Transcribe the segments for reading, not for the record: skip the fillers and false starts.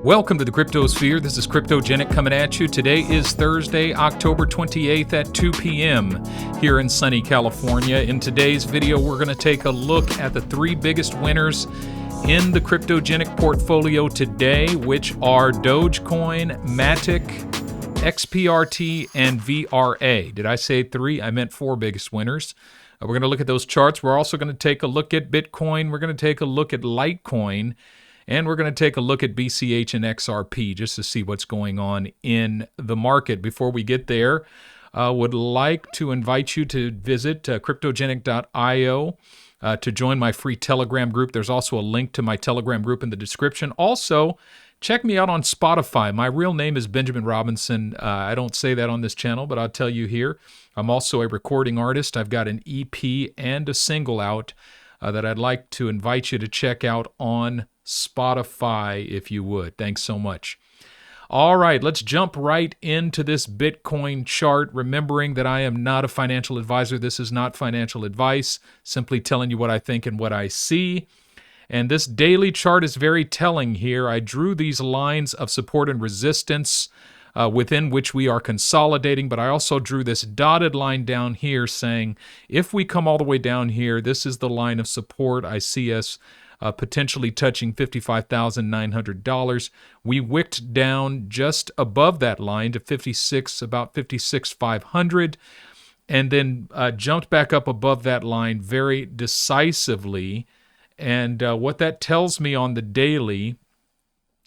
Welcome to the Cryptosphere. This is Cryptogenic coming at you. Today is Thursday, October 28th at 2 p.m. here in sunny California. In today's video, we're going to take a look at the three biggest winners in the Cryptogenic portfolio today, which are Dogecoin, MATIC, XPRT, and VRA. Did I say three? I meant four biggest winners. We're going to look at those charts. We're also going to take a look at Bitcoin. We're going to take a look at Litecoin. And we're going to take a look at BCH and XRP just to see what's going on in the market. Before we get there, would like to invite you to visit cryptogenic.io to join my free Telegram group. There's also a link to my Telegram group in the description. Also, check me out on Spotify. My real name is Benjamin Robinson. I don't say that on this channel, but I'll tell you here. I'm also a recording artist. I've got an EP and a single out that I'd like to invite you to check out on Spotify, if you would. Thanks so much. All right, let's jump right into this Bitcoin chart, remembering that I am not a financial advisor. This is not financial advice, simply telling you what I think and what I see. And this daily chart is very telling here. I drew these lines of support and resistance within which we are consolidating, but I also drew this dotted line down here saying, if we come all the way down here, this is the line of support. I see us potentially touching $55,900. We wicked down just above that line to about 56,500, and then jumped back up above that line very decisively. And what that tells me on the daily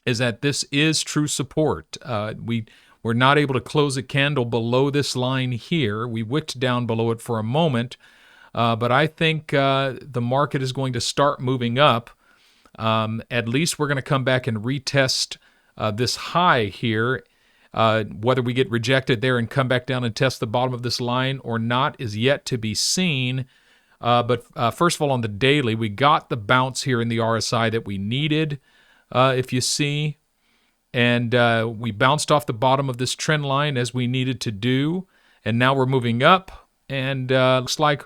is that this is true support. We're not able to close a candle below this line here. We wicked down below it for a moment. But I think the market is going to start moving up. At least we're going to come back and retest this high here. Whether we get rejected there and come back down and test the bottom of this line or not is yet to be seen. But first of all, on the daily, we got the bounce here in the RSI that we needed, if you see. And we bounced off the bottom of this trend line as we needed to do. And now we're moving up. And looks like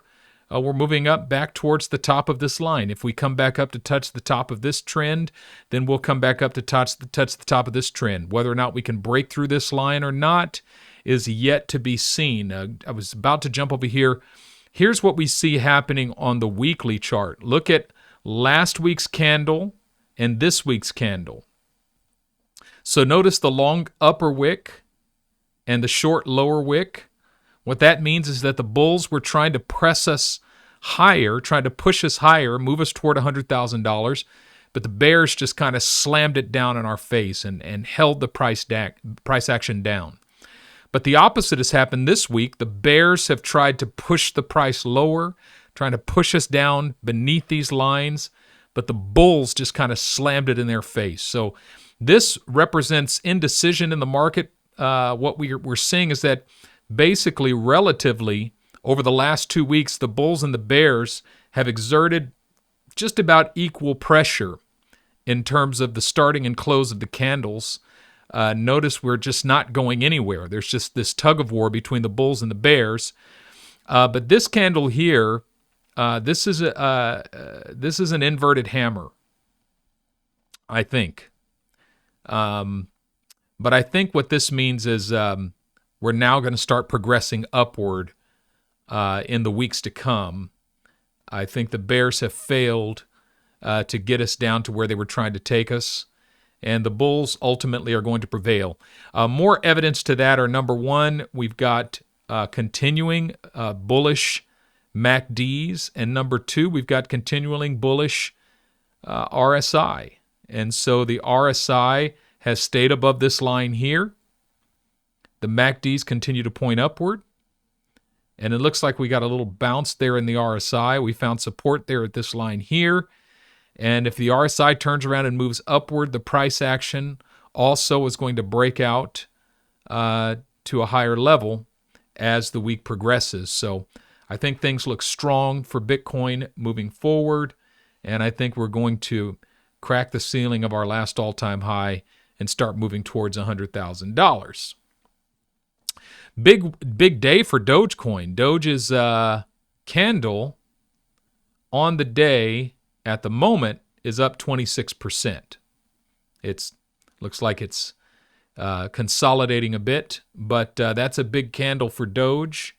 we're moving up back towards the top of this line. If we come back up to touch the top of this trend, then we'll come back up to touch the top of this trend. Whether or not we can break through this line or not is yet to be seen. I was about to jump over here. Here's what we see happening on the weekly chart. Look at last week's candle and this week's candle. So notice the long upper wick and the short lower wick. What that means is that the bulls were trying to press us higher, trying to push us higher, move us toward $100,000, but the bears just kind of slammed it down in our face and held the price action down. But the opposite has happened this week. The bears have tried to push the price lower, trying to push us down beneath these lines, but the bulls just kind of slammed it in their face. So this represents indecision in the market. What we're seeing is that basically, relatively, over the last 2 weeks, the bulls and the bears have exerted just about equal pressure in terms of the starting and close of the candles. Notice we're just not going anywhere. There's just this tug of war between the bulls and the bears. But this candle here, this is an inverted hammer, I think. But I think what this means is we're now going to start progressing upward in the weeks to come. I think the bears have failed to get us down to where they were trying to take us, and the bulls ultimately are going to prevail. More evidence to that are, number one, we've got continuing bullish MACDs, and number two, we've got continuing bullish RSI. And so the RSI has stayed above this line here. The MACDs continue to point upward, and it looks like we got a little bounce there in the RSI. We found support there at this line here, and if the RSI turns around and moves upward, the price action also is going to break out to a higher level as the week progresses. So I think things look strong for Bitcoin moving forward, and I think we're going to crack the ceiling of our last all-time high and start moving towards $100,000. Big day for Dogecoin. Doge's candle on the day at the moment is up 26%. It's Looks like it's consolidating a bit, but that's a big candle for Doge.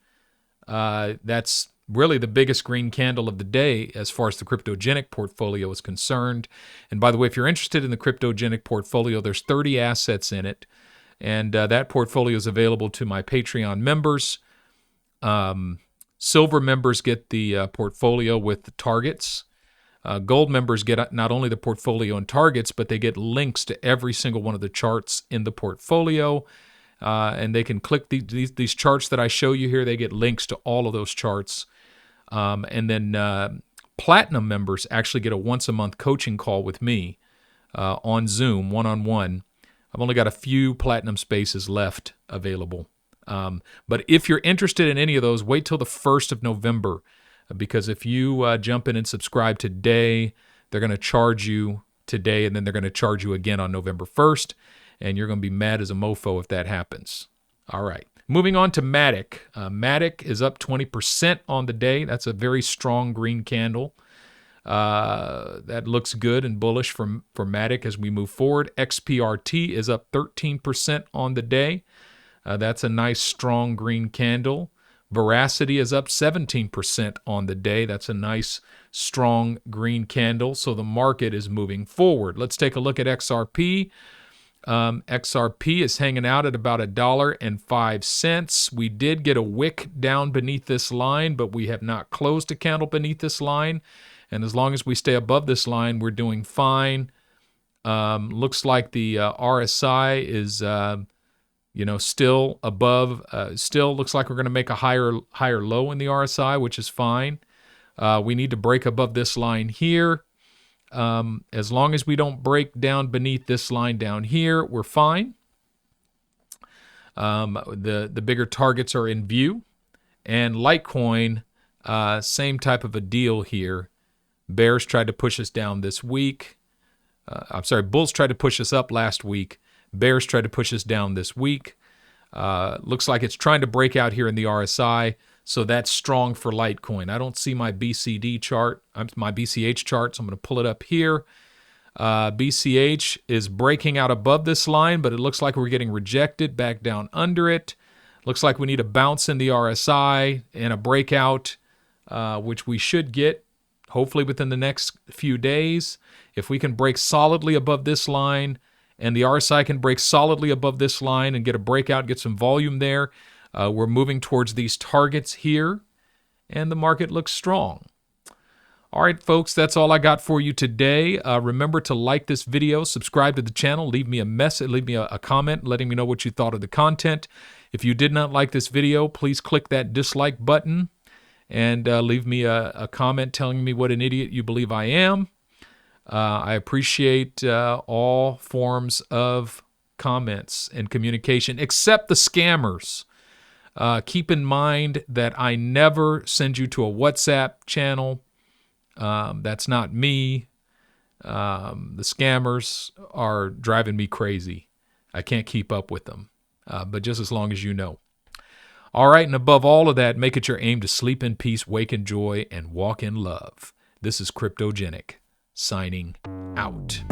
That's really the biggest green candle of the day as far as the cryptogenic portfolio is concerned. And by the way, if you're interested in the cryptogenic portfolio, there's 30 assets in it, and that portfolio is available to my Patreon members. Silver members get the portfolio with the targets. Gold members get not only the portfolio and targets, but they get links to every single one of the charts in the portfolio. And they can click these charts that I show you here. They get links to all of those charts. And then platinum members actually get a once-a-month coaching call with me on Zoom, one-on-one. I've only got a few platinum spaces left available. But if you're interested in any of those, wait till the 1st of November, because if you jump in and subscribe today, they're going to charge you today, and then they're going to charge you again on November 1st, and you're going to be mad as a mofo if that happens. All right. Moving on to MATIC. MATIC is up 20% on the day. That's a very strong green candle. That looks good and bullish for MATIC as we move forward. XPRT is up 13% on the day. That's a nice, strong green candle. Veracity is up 17% on the day. That's a nice, strong green candle. So the market is moving forward. Let's take a look at XRP. XRP is hanging out at about $1.05. We did get a wick down beneath this line, but we have not closed a candle beneath this line. And as long as we stay above this line, we're doing fine. Looks like the RSI is still above. Still looks like we're going to make a higher low in the RSI, which is fine. We need to break above this line here. As long as we don't break down beneath this line down here, we're fine. The bigger targets are in view. And Litecoin, same type of a deal here. Bears tried to push us down this week. Bulls tried to push us up last week. Bears tried to push us down this week. Looks like it's trying to break out here in the RSI. So that's strong for Litecoin. I don't see my BCD chart, my BCH chart, so I'm going to pull it up here. BCH is breaking out above this line, but it looks like we're getting rejected back down under it. Looks like we need a bounce in the RSI and a breakout, which we should get hopefully within the next few days. If we can break solidly above this line and the RSI can break solidly above this line and get a breakout, get some volume there, we're moving towards these targets here, and the market looks strong. All right, folks, that's all I got for you today. Remember to like this video, subscribe to the channel, leave me a message, leave me a comment letting me know what you thought of the content. If you did not like this video, please click that dislike button and leave me a comment telling me what an idiot you believe I am. I appreciate all forms of comments and communication, except the scammers. Keep in mind that I never send you to a WhatsApp channel. That's not me. The scammers are driving me crazy. I can't keep up with them, but just as long as you know. All right, and above all of that, make it your aim to sleep in peace, wake in joy, and walk in love. This is Cryptogenic, signing out.